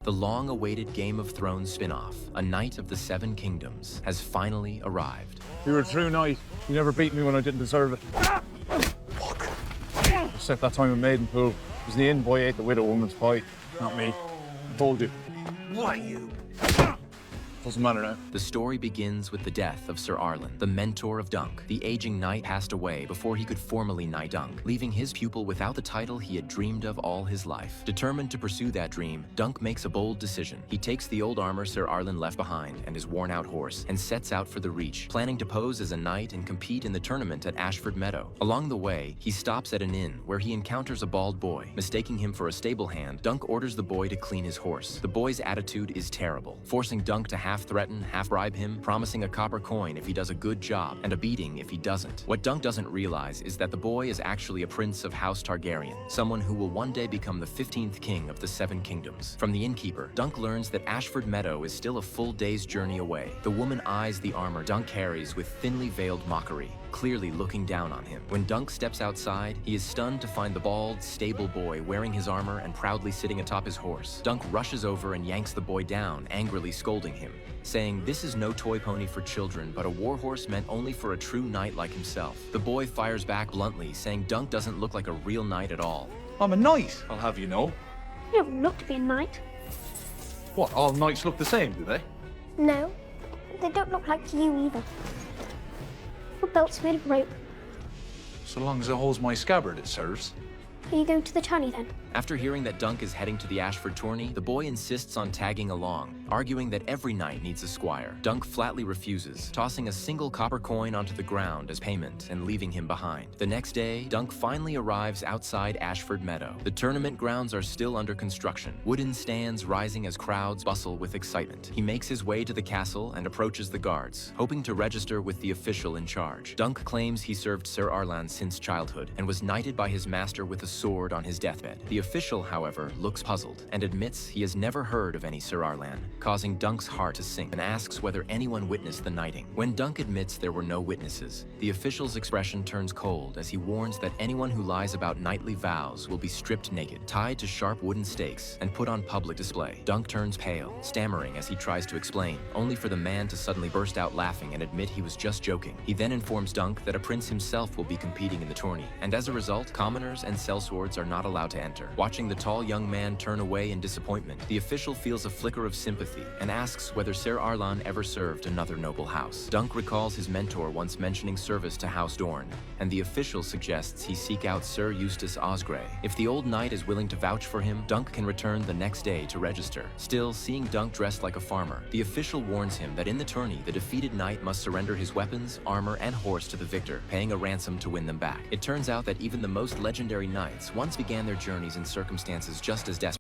The long-awaited Game of Thrones spin-off, A Knight of the Seven Kingdoms, has finally arrived. You were a true knight. You never beat me when I didn't deserve it. Fuck. Except that time in Maidenpool. It was the inn boy ate the widow woman's pie. Not me. I told you. Why you? Doesn't matter now. The story begins with the death of Sir Arlan, the mentor of Dunk. The aging knight passed away before he could formally knight Dunk, leaving his pupil without the title he had dreamed of all his life. Determined to pursue that dream, Dunk makes a bold decision. He takes the old armor Sir Arlan left behind and his worn-out horse, and sets out for the Reach, planning to pose as a knight and compete in the tournament at Ashford Meadow. Along the way, he stops at an inn where he encounters a bald boy. Mistaking him for a stable hand, Dunk orders the boy to clean his horse. The boy's attitude is terrible, forcing Dunk to half-threaten, half-bribe him, promising a copper coin if he does a good job, and a beating if he doesn't. What Dunk doesn't realize is that the boy is actually a prince of House Targaryen, someone who will one day become the 15th king of the Seven Kingdoms. From the innkeeper, Dunk learns that Ashford Meadow is still a full day's journey away. The woman eyes the armor Dunk carries with thinly veiled mockery, clearly looking down on him. When Dunk steps outside, he is stunned to find the bald, stable boy wearing his armor and proudly sitting atop his horse. Dunk rushes over and yanks the boy down, angrily scolding him, saying this is no toy pony for children, but a warhorse meant only for a true knight like himself. The boy fires back bluntly, saying Dunk doesn't look like a real knight at all. I'm a knight, I'll have you know. You don't look to be a knight. What, all knights look the same, do they? No, they don't look like you either. Your belt's made of rope. So long as it holds my scabbard, it serves. Are you going to the tourney then? After hearing that Dunk is heading to the Ashford tourney, the boy insists on tagging along, arguing that every knight needs a squire. Dunk flatly refuses, tossing a single copper coin onto the ground as payment and leaving him behind. The next day, Dunk finally arrives outside Ashford Meadow. The tournament grounds are still under construction, wooden stands rising as crowds bustle with excitement. He makes his way to the castle and approaches the guards, hoping to register with the official in charge. Dunk claims he served Sir Arlan since childhood and was knighted by his master with a sword on his deathbed. The official, however, looks puzzled and admits he has never heard of any Sir Arlan, causing Dunk's heart to sink, and asks whether anyone witnessed the knighting. When Dunk admits there were no witnesses, the official's expression turns cold as he warns that anyone who lies about knightly vows will be stripped naked, tied to sharp wooden stakes, and put on public display. Dunk turns pale, stammering as he tries to explain, only for the man to suddenly burst out laughing and admit he was just joking. He then informs Dunk that a prince himself will be competing in the tourney, and as a result, commoners and sellswords are not allowed to enter. Watching the tall young man turn away in disappointment, the official feels a flicker of sympathy and asks whether Sir Arlan ever served another noble house. Dunk recalls his mentor once mentioning service to House Dorne, and the official suggests he seek out Sir Eustace Osgrey. If the old knight is willing to vouch for him, Dunk can return the next day to register. Still, seeing Dunk dressed like a farmer, the official warns him that in the tourney, the defeated knight must surrender his weapons, armor, and horse to the victor, paying a ransom to win them back. It turns out that even the most legendary knights once began their journeys in circumstances just as desperate.